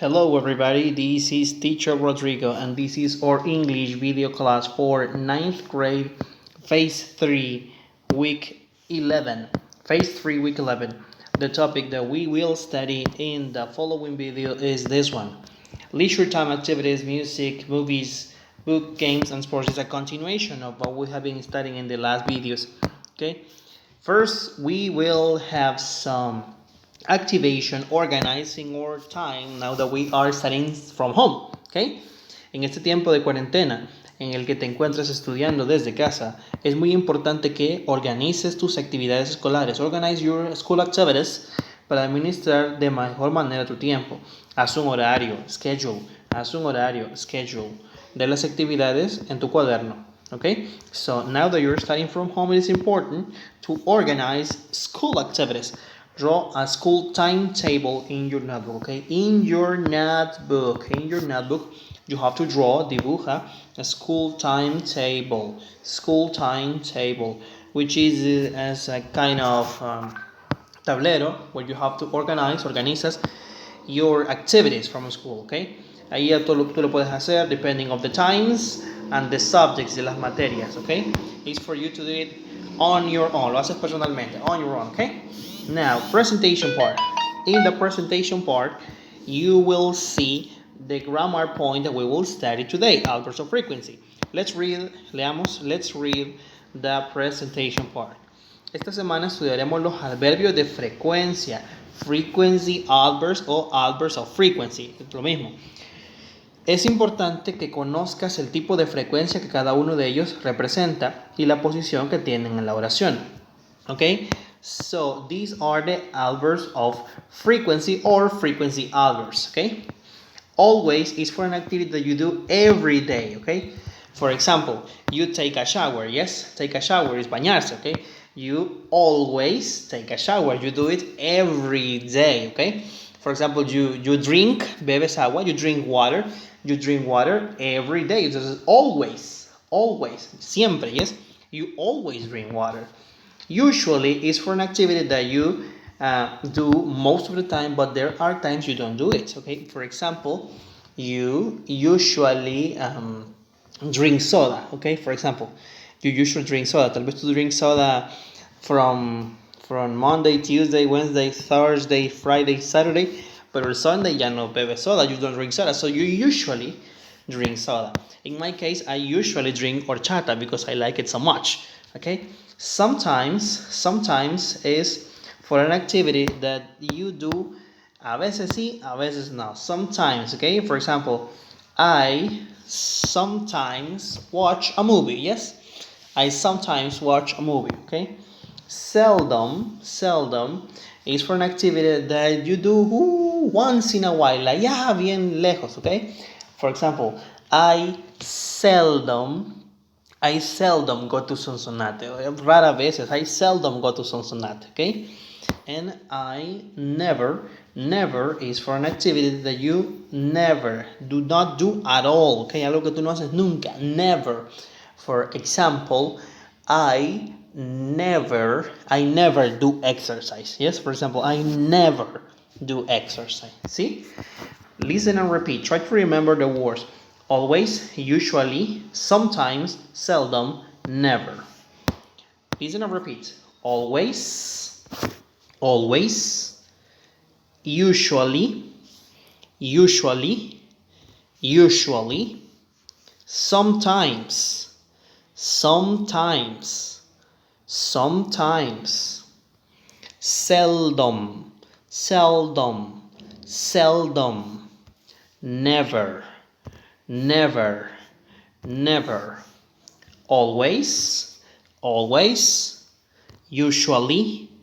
Hello everybody, this is teacher Rodrigo and this is our English video class for 9th grade Phase 3 week 11. Phase 3 week 11. The topic that we will study in the following video is this one. Leisure time activities, music, movies, book, games and sports is a continuation of what we have been studying in the last videos. Okay? First, we will have some activation, organizing our time now that we are studying from home, okay? En este tiempo de cuarentena en el que te encuentras estudiando desde casa, es muy importante que organices tus actividades escolares. Organize your school activities para administrar de mejor manera tu tiempo. Haz un horario, schedule, de las actividades en tu cuaderno. Okay, so now that you're studying from home, it is important to organize school activities. Draw a school timetable in your notebook, okay? In your notebook, you have to draw, dibuja, a school timetable, which is as a kind of tablero where you have to organizas your activities from school, okay? Ahí tú lo puedes hacer depending of the times and the subjects de las materias, okay? It's for you to do it on your own, lo haces personalmente, on your own, okay? Now, presentation part. In the presentation part, you will see the grammar point that we will study today, adverbs of frequency. Let's read the presentation part. Esta semana estudiaremos los adverbios de frecuencia, frequency adverbs o adverbs of frequency, es lo mismo. Es importante que conozcas el tipo de frecuencia que cada uno de ellos representa y la posición que tienen en la oración. Okay? So these are the adverbs of frequency or frequency adverbs, okay? Always is for an activity that you do every day, okay? For example, you take a shower, yes? Take a shower is bañarse, okay? You always take a shower, you do it every day, okay? For example, you drink, bebes agua, you drink water every day. This is always, siempre, yes? You always drink water. Usually is for an activity that you do most of the time, but there are times you don't do it, okay? For example, you usually drink soda, okay? For example, you usually drink soda. Tal vez tú drink soda from Monday, Tuesday, Wednesday, Thursday, Friday, Saturday, but on Sunday ya no bebes soda, you don't drink soda, so you usually drink soda. In my case, I usually drink horchata because I like it so much, okay? Sometimes is for an activity that you do a veces sí, a veces no. Sometimes, okay? For example, I sometimes watch a movie, yes? I sometimes watch a movie, okay? Seldom is for an activity that you do once in a while, like, yeah, bien lejos, okay? For example, I seldom go to Sonsonate. Rara veces, I seldom go to Sonsonate, okay? And I never is for an activity that you never, do not do at all, okay? Algo que tú no haces nunca, never. For example, I never do exercise. Yes, for example, I never do exercise. See? Listen and repeat. Try to remember the words. Always, usually, sometimes, seldom, never. Listen and repeat. Always, usually, sometimes,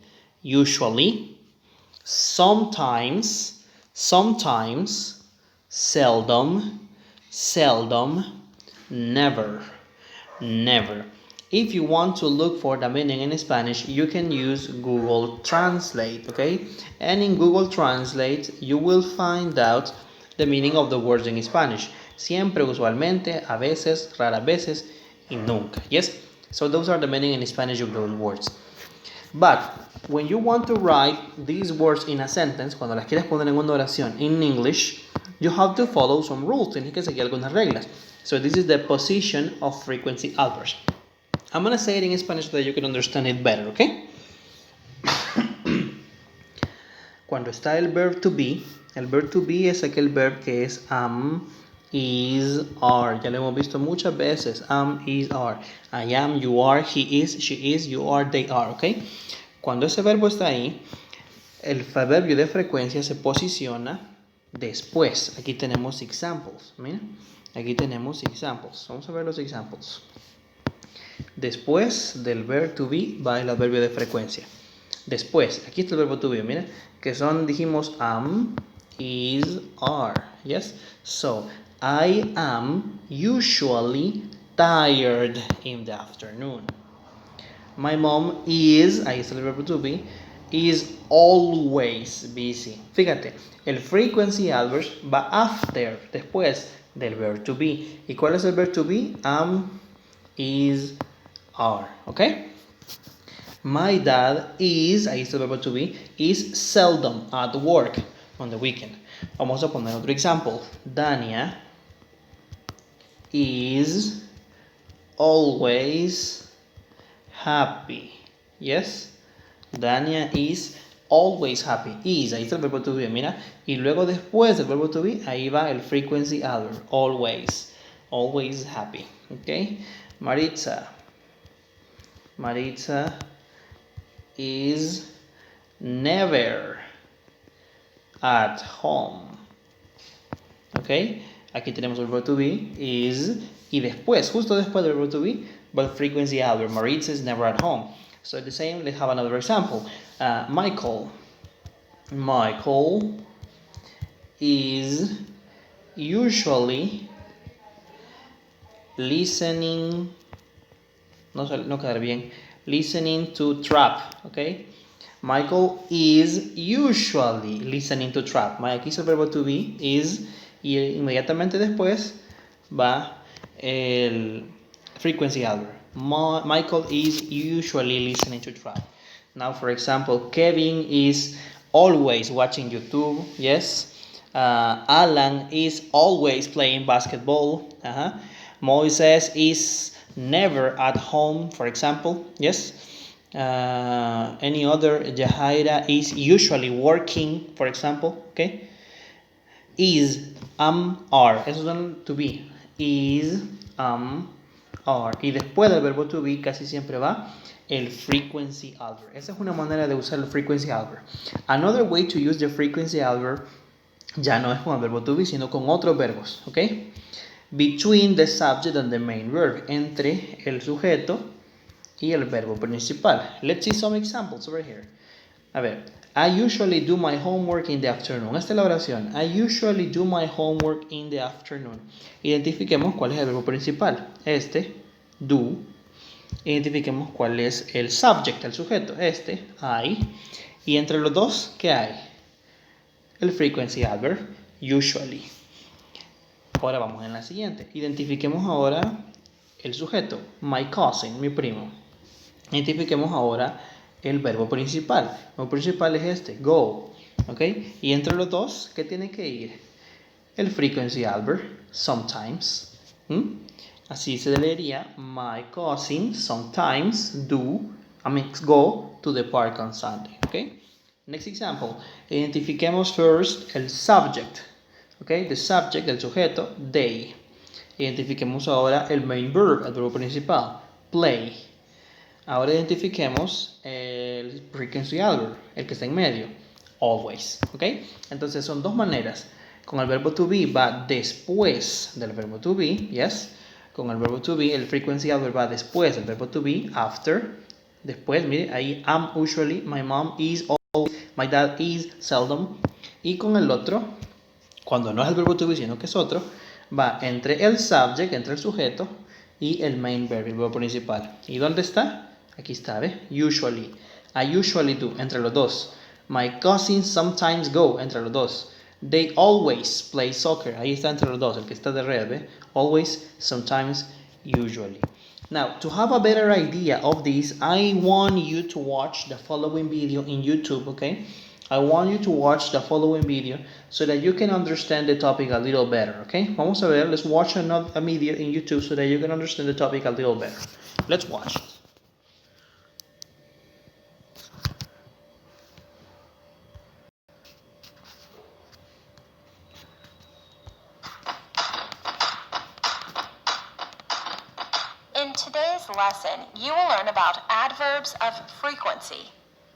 seldom, never, always, usually, sometimes, seldom, never. If you want to look for the meaning in Spanish, you can use Google Translate, okay? And in Google Translate, you will find out the meaning of the words in Spanish. Siempre, usualmente, a veces, raras veces, y nunca. Yes? So those are the meaning in Spanish of those words. But when you want to write these words in a sentence, cuando las quieres poner en una oración in English, You have to follow some rules. Tienes que seguir algunas reglas. So this is the position of frequency adverbs. I'm going to say it in Spanish so that you can understand it better, okay? Cuando está el verb to be es aquel verb que es am, is, are. Ya lo hemos visto muchas veces. Am, is, are. I am, you are, he is, she is, you are, they are, ¿ok? Cuando ese verbo está ahí, el adverbio de frecuencia se posiciona después. Aquí tenemos examples. Mira, aquí tenemos examples. Vamos a ver los examples. Después del verb to be va el adverbio de frecuencia. Después, aquí está el verbo to be, mira, que son, dijimos, am, is, are. Yes? So, I am usually tired in the afternoon. My mom is, ahí está el verbo to be, is always busy. Fíjate, el frequency adverb va after, después del verb to be. ¿Y cuál es el verb to be? Am, is, are. ¿Ok? My dad is, ahí está el verbo to be, is seldom at work on the weekend. Vamos a poner otro ejemplo. Dania is always happy. Yes? Dania is always happy. Is, ahí está el verbo to be, mira. Y luego después del verbo to be, ahí va el frequency adverb. Always. Always happy. ¿Ok? Maritza is never at home. ¿Ok? Aquí tenemos el verbo to be, is, y después, justo después del verbo to be, va el frequency adverb. Maritza is never at home. So the same, let's have another example. Michael is usually listening, no quedar bien, listening to trap, ¿ok? Michael is usually listening to trap. Aquí es el verbo to be, is, y inmediatamente después va el frequency adverb. Michael is usually listening to trap. Now, for example, Kevin is always watching YouTube. Yes. Alan is always playing basketball. Moises is never at home, for example. Yes. Any other? Jahaira is usually working, for example. Okay. Is, are. Esos son to be. Is, are. Y después del verbo to be casi siempre va el frequency adverb. Esa es una manera de usar el frequency adverb. Another way to use the frequency adverb ya no es con el verbo to be, sino con otros verbos. ¿Ok? Between the subject and the main verb. Entre el sujeto y el verbo principal. Let's see some examples over here. A ver. I usually do my homework in the afternoon. Esta es la oración. I usually do my homework in the afternoon. Identifiquemos cuál es el verbo principal. Este, do. Identifiquemos cuál es el subject, el sujeto. Este, I. Y entre los dos, ¿qué hay? El frequency adverb, usually. Ahora vamos en la siguiente. Identifiquemos ahora el sujeto. My cousin, mi primo. Identifiquemos ahora el verbo principal. El verbo principal es este, go. ¿Ok? Y entre los dos, ¿qué tiene que ir? El frequency adverb, sometimes. Así se leería, my cousin sometimes go to the park on Sunday. ¿Ok? Next example. Identifiquemos first el subject. ¿Ok? The subject, el sujeto, they. Identifiquemos ahora el main verb, el verbo principal, play. Ahora identifiquemos el frequency adverb, el que está en medio, always. ¿Ok? Entonces son dos maneras. Con el verbo to be va después del verbo to be, yes. Con el verbo to be, el frequency adverb va después del verbo to be, after. Después, mire, ahí am usually, my mom is always, my dad is seldom. Y con el otro, cuando no es el verbo to be, sino que es otro, va entre el subject, entre el sujeto, y el main verb, el verbo principal. ¿Y dónde está? Aquí está, ¿ves? Usually. I usually do, entre los dos. My cousins sometimes go, entre los dos. They always play soccer. Ahí está entre los dos, el que está de red, ¿ves? Always, sometimes, usually. Now, to have a better idea of this, I want you to watch the following video in YouTube, okay? I want you to watch the following video so that you can understand the topic a little better, okay? Vamos a ver, let's watch a video in YouTube so that you can understand the topic a little better. Let's watch. In today's lesson, you will learn about adverbs of frequency.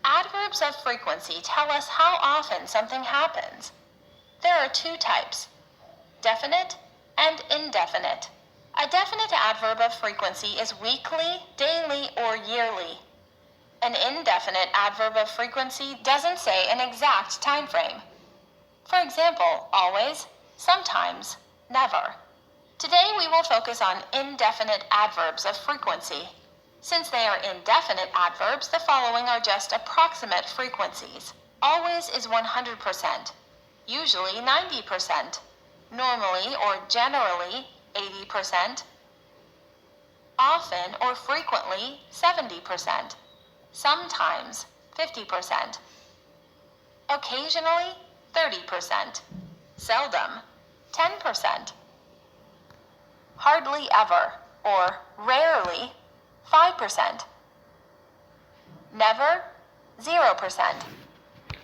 Adverbs of frequency tell us how often something happens. There are two types, definite and indefinite. A definite adverb of frequency is weekly, daily, or yearly. An indefinite adverb of frequency doesn't say an exact time frame. For example, always, sometimes, never. Today we will focus on indefinite adverbs of frequency. Since they are indefinite adverbs, the following are just approximate frequencies. Always is 100%, usually 90%, normally or generally 80%, often or frequently 70%, sometimes 50%, occasionally 30%, seldom 10%, hardly ever or rarely 5%, never 0%.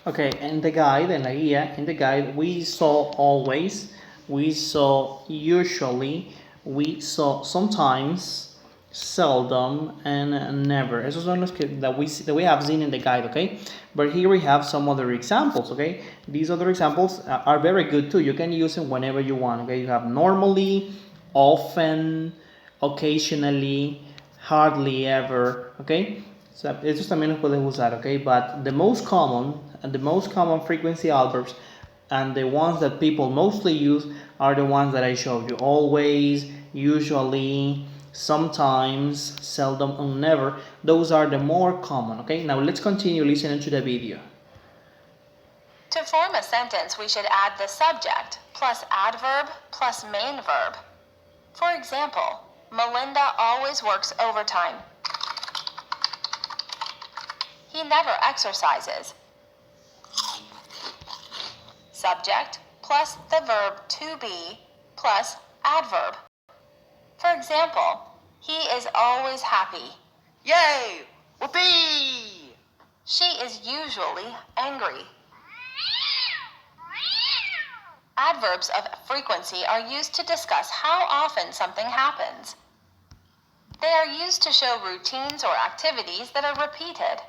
Okay, in the guide, en la guía, in the guide, we saw always, we saw usually, we saw sometimes, seldom, and never. Esos son los that we have seen in the guide, okay? But here we have some other examples, okay? These other examples are very good too. You can use them whenever you want, okay? You have normally, often, occasionally, hardly ever, okay? So, estos también los puedes usar, okay? But the most common frequency adverbs and the ones that people mostly use are the ones that I showed you. Always, usually, sometimes, seldom, and never. Those are the more common, okay? Now let's continue listening to the video. To form a sentence, we should add the subject plus adverb plus main verb. For example, Melinda always works overtime. He never exercises. Subject plus the verb to be plus adverb. For example, he is always happy. Yay! Whoopee! She is usually angry. Adverbs of frequency are used to discuss how often something happens. They are used to show routines or activities that are repeated.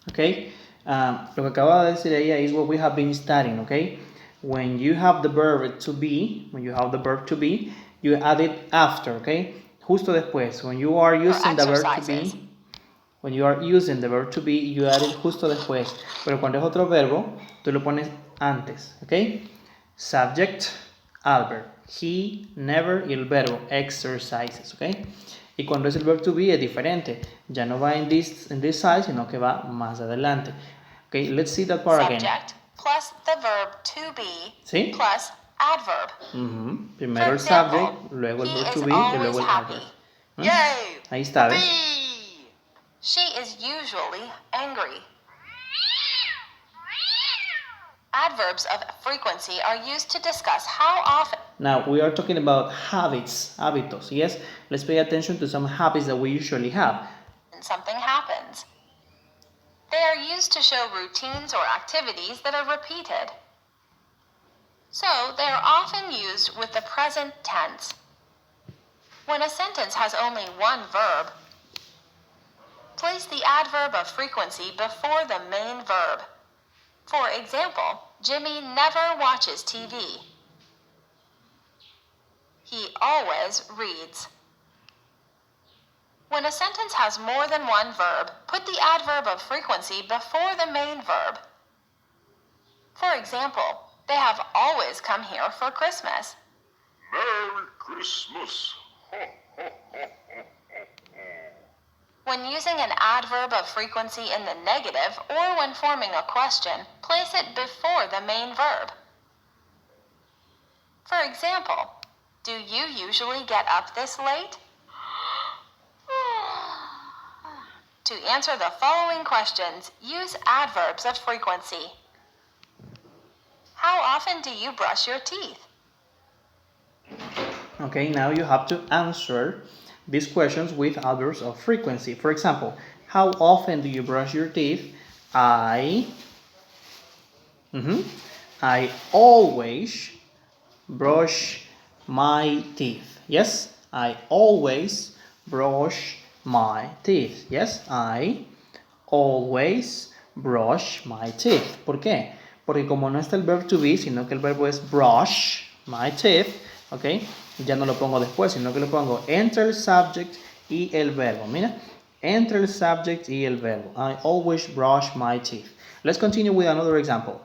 Okay, lo que acaba de decir ella is what we have been studying, okay? When you have the verb to be, you add it after, okay? Justo después. When you are using the verb to be, you add it justo después. Pero cuando es otro verbo, tú lo pones antes, okay? Subject, adverb. He, never, y el verbo, exercises, okay? Y cuando es el verb to be es diferente. Ya no va in this side, sino que va más adelante. Okay, let's see that part again. Subject plus the verb to be ¿Sí? plus adverb. Primero el subject, luego el verb to be y luego el adverb. Yay! Ahí está, ¿ves? Whoopee! She is usually angry. Adverbs of frequency are used to discuss how often. Now, we are talking about habits, hábitos, yes? Let's pay attention to some habits that we usually have. Something happens. They are used to show routines or activities that are repeated. So, they are often used with the present tense. When a sentence has only one verb, place the adverb of frequency before the main verb. For example, Jimmy never watches TV. He always reads. When a sentence has more than one verb, put the adverb of frequency before the main verb. For example, they have always come here for Christmas. Merry Christmas. When using an adverb of frequency in the negative or when forming a question, place it before the main verb. For example, do you usually get up this late? To answer the following questions, use adverbs of frequency. often do you brush your teeth? Okay, now you have to answer these questions with adverbs of frequency. For example, how often do you brush your teeth? I always brush my teeth. Yes, I always brush my teeth. Yes, I always brush my teeth. ¿Por qué? Porque como no está el verb to be, sino que el verbo es brush my teeth, ¿ok? Ya no lo pongo después, sino que lo pongo entre el subject y el verbo. Mira, entre el subject y el verbo. I always brush my teeth. Let's continue with another example.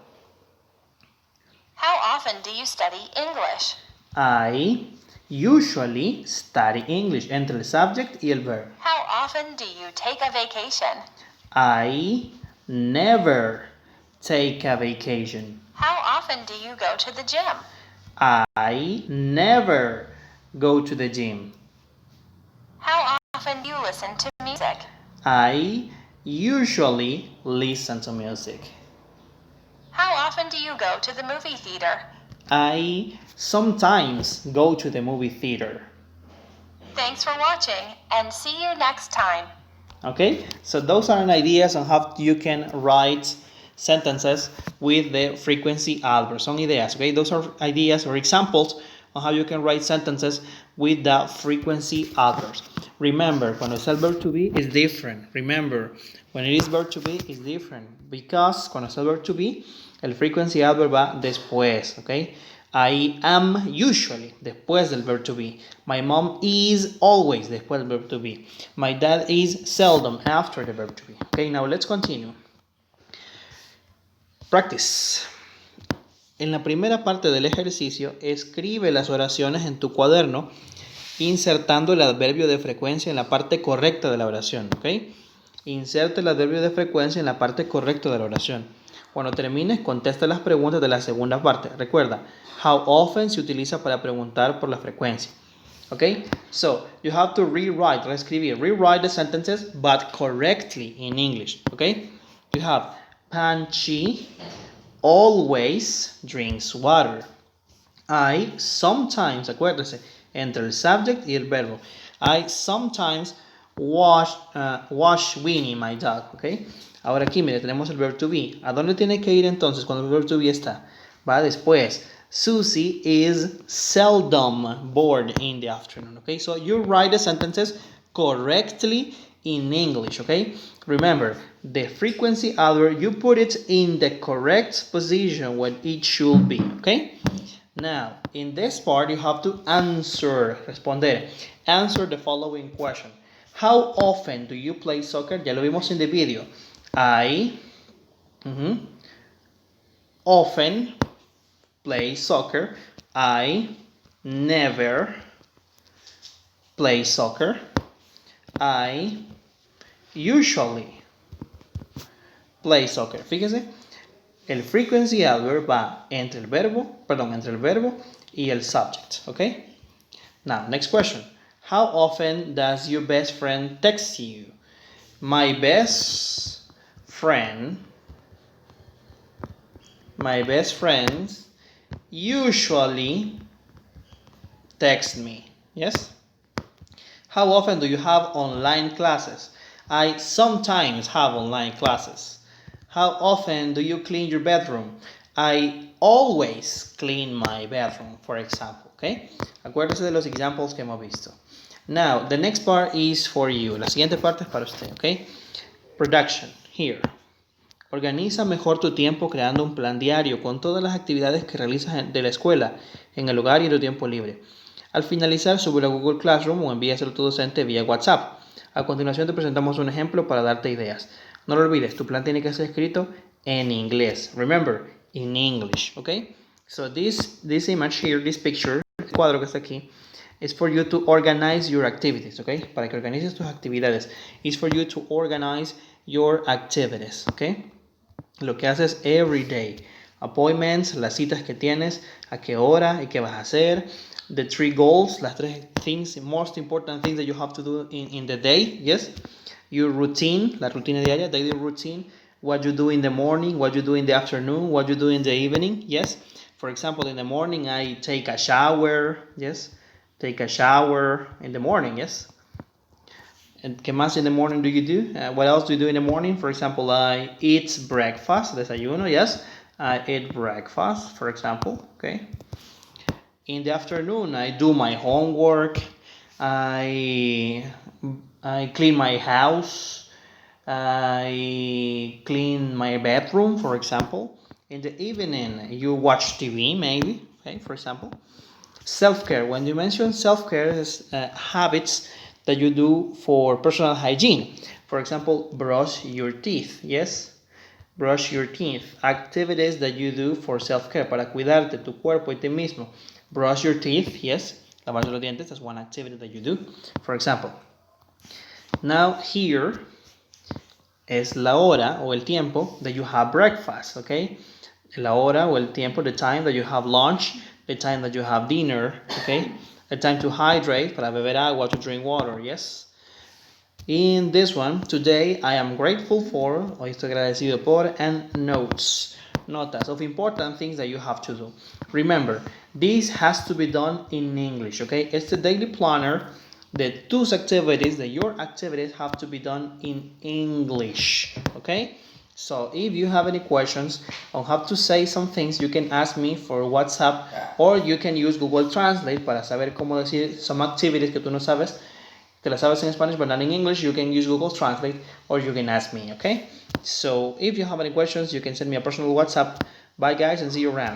How often do you study English? I usually study English entre el subject y el verb. How often do you take a vacation? I never take a vacation. How often do you go to the gym? I never go to the gym. How often do you listen to music? I usually listen to music. How often do you go to the movie theater? I sometimes go to the movie theater. Thanks for watching and see you next time. Okay, so those are ideas on how you can write sentences with the frequency adverbs. Son ideas, okay? Those are ideas or examples on how you can write sentences with the frequency adverbs. Remember, cuando está el verb to be is different. Remember, when it is verb to be is different because cuando está el verb to be, el frequency adverb va después, okay? I am usually, después del verb to be. My mom is always, después del verb to be. My dad is seldom, after the verb to be. Okay, now let's continue. Practice. En la primera parte del ejercicio, escribe las oraciones en tu cuaderno insertando el adverbio de frecuencia en la parte correcta de la oración, ¿ok? Inserta el adverbio de frecuencia en la parte correcta de la oración. Cuando termines, contesta las preguntas de la segunda parte. Recuerda, how often se utiliza para preguntar por la frecuencia. Okay? So, you have to rewrite the sentences, but correctly in English. Okay? You have, Panchi always drinks water. I sometimes, acuérdese, entre el subject y el verbo. I sometimes wash Winnie, my dog. Okay? Ahora aquí, mire, tenemos el verb to be. ¿A dónde tiene que ir entonces cuando el verb to be está? Va después. Susie is seldom bored in the afternoon. Okay, so you write the sentences correctly in English. Okay, remember the frequency adverb, you put it in the correct position when it should be. Okay, now in this part you have to responder. Answer the following question. How often do you play soccer? Ya lo vimos in the video. I often play soccer. I never play soccer. I usually play soccer. Fíjese, el frequency adverb va entre el verbo y el subject. Okay? Now, next question. How often does your best friend text you? My best friends usually text me. Yes? How often do you have online classes? I sometimes have online classes. How often do you clean your bedroom? I always clean my bedroom, for example. Okay? Acuérdese de los examples que hemos visto. Now, the next part is for you. La siguiente parte es para usted, okay? Production, here. Organiza mejor tu tiempo creando un plan diario con todas las actividades que realizas de la escuela, en el hogar y en tu tiempo libre. Al finalizar, súbelo a Google Classroom o envíaselo a tu docente vía WhatsApp. A continuación te presentamos un ejemplo para darte ideas. No lo olvides, tu plan tiene que ser escrito en inglés. Remember, in English, okay? So this image here, this picture, el cuadro que está aquí, is for you to organize your activities, okay? Para que organices tus actividades. It's for you to organize your activities, okay? Lo que haces every day. Appointments, las citas que tienes, a qué hora y qué vas a hacer. The 3 goals, las 3 things, most important things that you have to do in the day, yes? Your routine, la rutina diaria, daily routine. What you do in the morning, what you do in the afternoon, what you do in the evening, yes? For example, in the morning I take a shower, yes. Take a shower in the morning, yes. And ¿qué más in the morning do you do? What else do you do in the morning? For example, I eat breakfast, desayuno, yes. I eat breakfast, for example, okay. In the afternoon, I do my homework. I clean my house. I clean my bedroom, for example. In the evening, you watch TV, maybe, okay, for example. Self-care. When you mention self-care, is habits that you do for personal hygiene. For example, brush your teeth, yes. Brush your teeth. Activities that you do for self-care, para cuidarte tu cuerpo y ti mismo. Brush your teeth, yes. Lavarse los dientes, that's one activity that you do. For example, now here es la hora o el tiempo that you have breakfast, okay? La hora o el tiempo, the time that you have lunch, the time that you have dinner, okay? The time to hydrate, para beber agua, to drink water, yes? In this one, today I am grateful for, hoy estoy agradecido por, and notes, notas of important things that you have to do. Remember, this has to be done in English, okay? It's the daily planner. The two activities, your activities have to be done in English, okay? So if you have any questions on how to say some things, you can ask me for WhatsApp, or you can use Google Translate para saber cómo decir some activities que tú no sabes, que las sabes in Spanish but not in English. You can use Google Translate, or you can ask me, okay? So if you have any questions, you can send me a personal WhatsApp. Bye guys, and see you around.